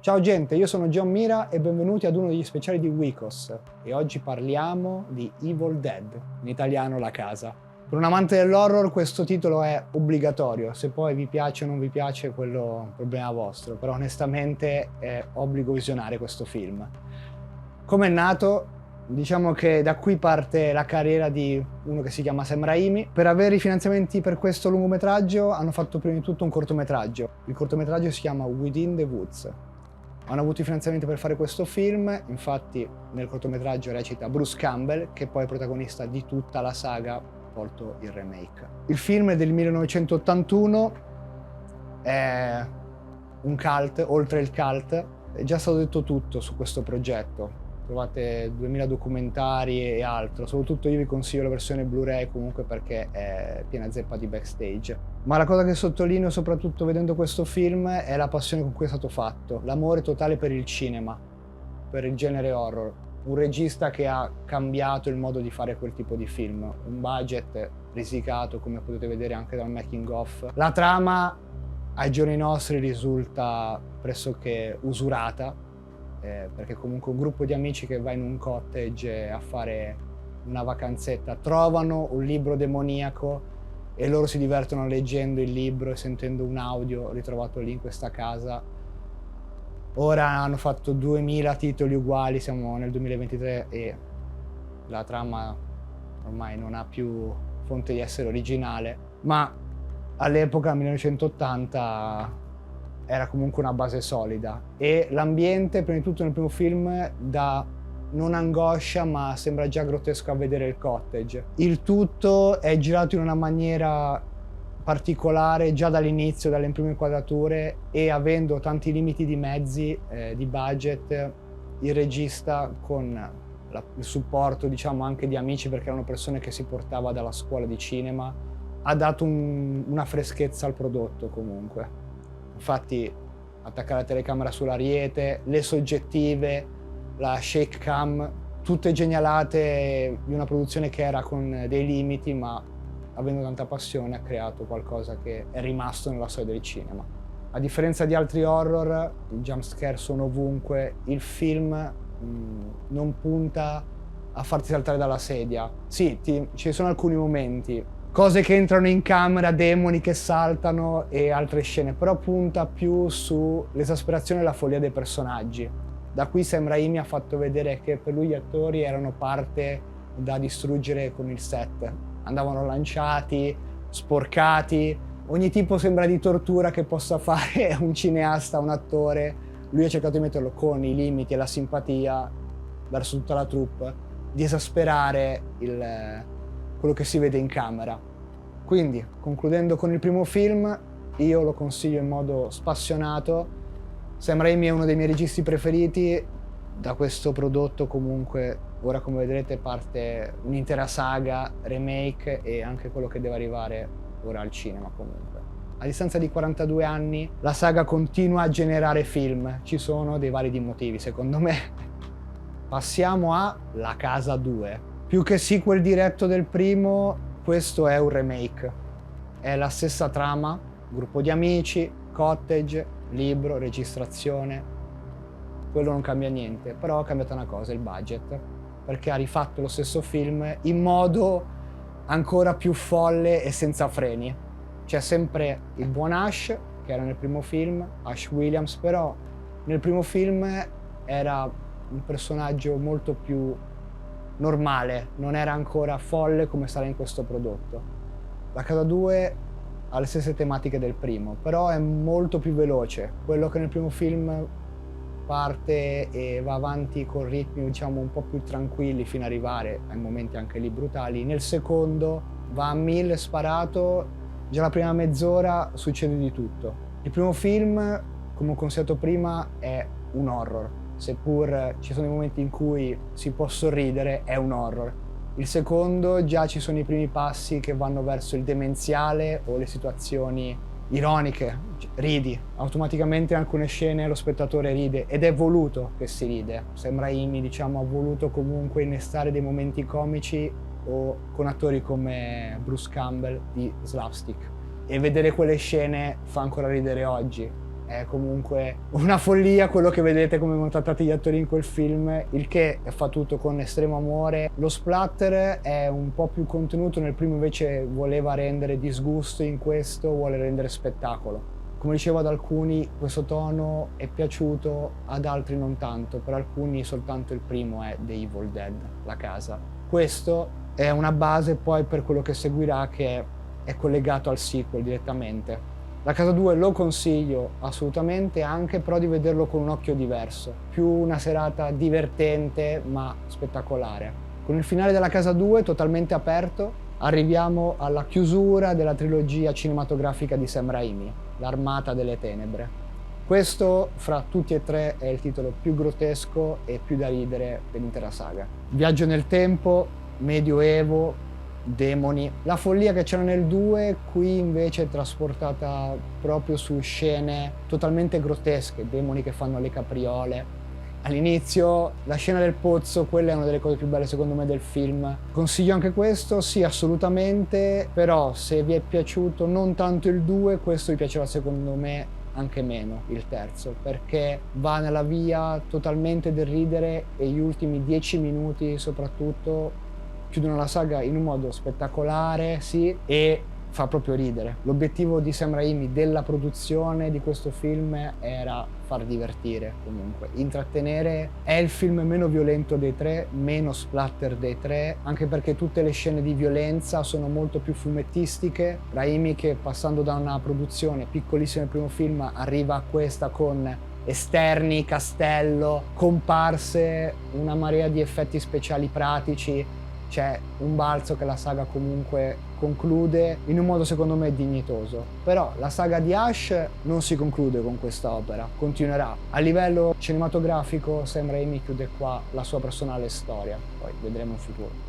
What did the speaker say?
Ciao gente, io sono John Mira e benvenuti ad uno degli speciali di Wikos e oggi parliamo di Evil Dead, in italiano La Casa. Per un amante dell'horror questo titolo è obbligatorio, se poi vi piace o non vi piace quello è un problema vostro, però onestamente è obbligo visionare questo film. Come è nato? Diciamo che da qui parte la carriera di uno che si chiama Sam Raimi. Per avere i finanziamenti per questo lungometraggio hanno fatto prima di tutto un cortometraggio. Il cortometraggio si chiama Within the Woods. Hanno avuto i finanziamenti per fare questo film, infatti nel cortometraggio recita Bruce Campbell, che poi è protagonista di tutta la saga, tolto il remake. Il film è del 1981, è un cult, oltre il cult, è già stato detto tutto su questo progetto. Trovate 2000 documentari e altro, soprattutto io vi consiglio la versione Blu-ray comunque perché è piena zeppa di backstage. Ma la cosa che sottolineo soprattutto vedendo questo film è la passione con cui è stato fatto, l'amore totale per il cinema, per il genere horror. Un regista che ha cambiato il modo di fare quel tipo di film, un budget risicato come potete vedere anche dal making of. La trama ai giorni nostri risulta pressoché usurata, perché comunque un gruppo di amici che va in un cottage a fare una vacanzetta trovano un libro demoniaco e loro si divertono leggendo il libro e sentendo un audio ritrovato lì in questa casa. Ora hanno fatto 2000 titoli uguali, siamo nel 2023 e la trama ormai non ha più fonte di essere originale, ma all'epoca, 1980, era comunque una base solida e l'ambiente, prima di tutto nel primo film, dà non angoscia ma sembra già grottesco a vedere il cottage. Il tutto è girato in una maniera particolare già dall'inizio, dalle prime inquadrature, e avendo tanti limiti di mezzi, di budget, il regista con il supporto diciamo anche di amici, perché erano persone che si portava dalla scuola di cinema, ha dato una freschezza al prodotto comunque. Infatti attaccare la telecamera sull'ariete, le soggettive, la shake cam, tutte genialate di una produzione che era con dei limiti, ma avendo tanta passione ha creato qualcosa che è rimasto nella storia del cinema. A differenza di altri horror, i jumpscare sono ovunque, il film non punta a farti saltare dalla sedia. Sì, ci sono alcuni momenti, cose che entrano in camera, demoni che saltano e altre scene, però punta più sull'esasperazione e la follia dei personaggi. Da qui Sam Raimi ha fatto vedere che per lui gli attori erano parte da distruggere con il set. Andavano lanciati, sporcati, ogni tipo sembra di tortura che possa fare un cineasta, un attore. Lui ha cercato di metterlo con i limiti e la simpatia verso tutta la troupe, di esasperare quello che si vede in camera. Quindi, concludendo con il primo film, io lo consiglio in modo spassionato. Sam Raimi è uno dei miei registi preferiti. Da questo prodotto comunque, ora come vedrete, parte un'intera saga, remake e anche quello che deve arrivare ora al cinema comunque. A distanza di 42 anni, la saga continua a generare film. Ci sono dei validi motivi, secondo me. Passiamo a La Casa 2. Più che sequel diretto del primo, questo è un remake. È la stessa trama, gruppo di amici, cottage, libro, registrazione. Quello non cambia niente, però ha cambiato una cosa, il budget, perché ha rifatto lo stesso film in modo ancora più folle e senza freni. C'è sempre il buon Ash, che era nel primo film, Ash Williams, però nel primo film era un personaggio molto più normale, non era ancora folle come sarà in questo prodotto. La Casa 2 ha le stesse tematiche del primo, però è molto più veloce. Quello che nel primo film parte e va avanti con ritmi diciamo un po' più tranquilli fino ad arrivare ai momenti anche lì brutali, nel secondo va a 1000 sparato, già la prima mezz'ora succede di tutto. Il primo film, come ho consigliato prima, è un horror. Seppur ci sono i momenti in cui si può sorridere, è un horror. Il secondo già ci sono i primi passi che vanno verso il demenziale o le situazioni ironiche, ridi. Automaticamente in alcune scene lo spettatore ride ed è voluto che si ride. Sam Raimi, diciamo, ha voluto comunque innestare dei momenti comici o con attori come Bruce Campbell di slapstick. E vedere quelle scene fa ancora ridere oggi. è comunque una follia quello che vedete come sono trattati gli attori in quel film, il che fa tutto con estremo amore. Lo splatter è un po' più contenuto, nel primo invece voleva rendere disgusto, in questo vuole rendere spettacolo. Come dicevo ad alcuni questo tono è piaciuto, ad altri non tanto, per alcuni soltanto il primo è The Evil Dead, la casa. Questo è una base poi per quello che seguirà, che è collegato al sequel direttamente. La casa 2 lo consiglio assolutamente, anche però di vederlo con un occhio diverso, più una serata divertente ma spettacolare. Con il finale della casa 2 totalmente aperto arriviamo alla chiusura della trilogia cinematografica di Sam Raimi, L'Armata delle Tenebre. Questo fra tutti e tre è il titolo più grottesco e più da ridere dell'intera saga. Viaggio nel tempo, medioevo, demoni. La follia che c'era nel 2 qui invece è trasportata proprio su scene totalmente grottesche, demoni che fanno le capriole. All'inizio la scena del pozzo, quella è una delle cose più belle secondo me del film. Consiglio anche questo, sì assolutamente, però se vi è piaciuto non tanto il 2, questo vi piacerà secondo me anche meno il terzo, perché va nella via totalmente del ridere e gli ultimi 10 minuti soprattutto chiudono la saga in un modo spettacolare, sì, e fa proprio ridere. L'obiettivo di Sam Raimi della produzione di questo film era far divertire comunque, intrattenere. È il film meno violento dei tre, meno splatter dei tre, anche perché tutte le scene di violenza sono molto più fumettistiche. Raimi che passando da una produzione piccolissima del primo film arriva a questa con esterni, castello, comparse, una marea di effetti speciali pratici. C'è un balzo che la saga comunque conclude in un modo secondo me dignitoso. Però la saga di Ash non si conclude con questa opera, continuerà. A livello cinematografico Sam Raimi chiude qua la sua personale storia, poi vedremo in futuro.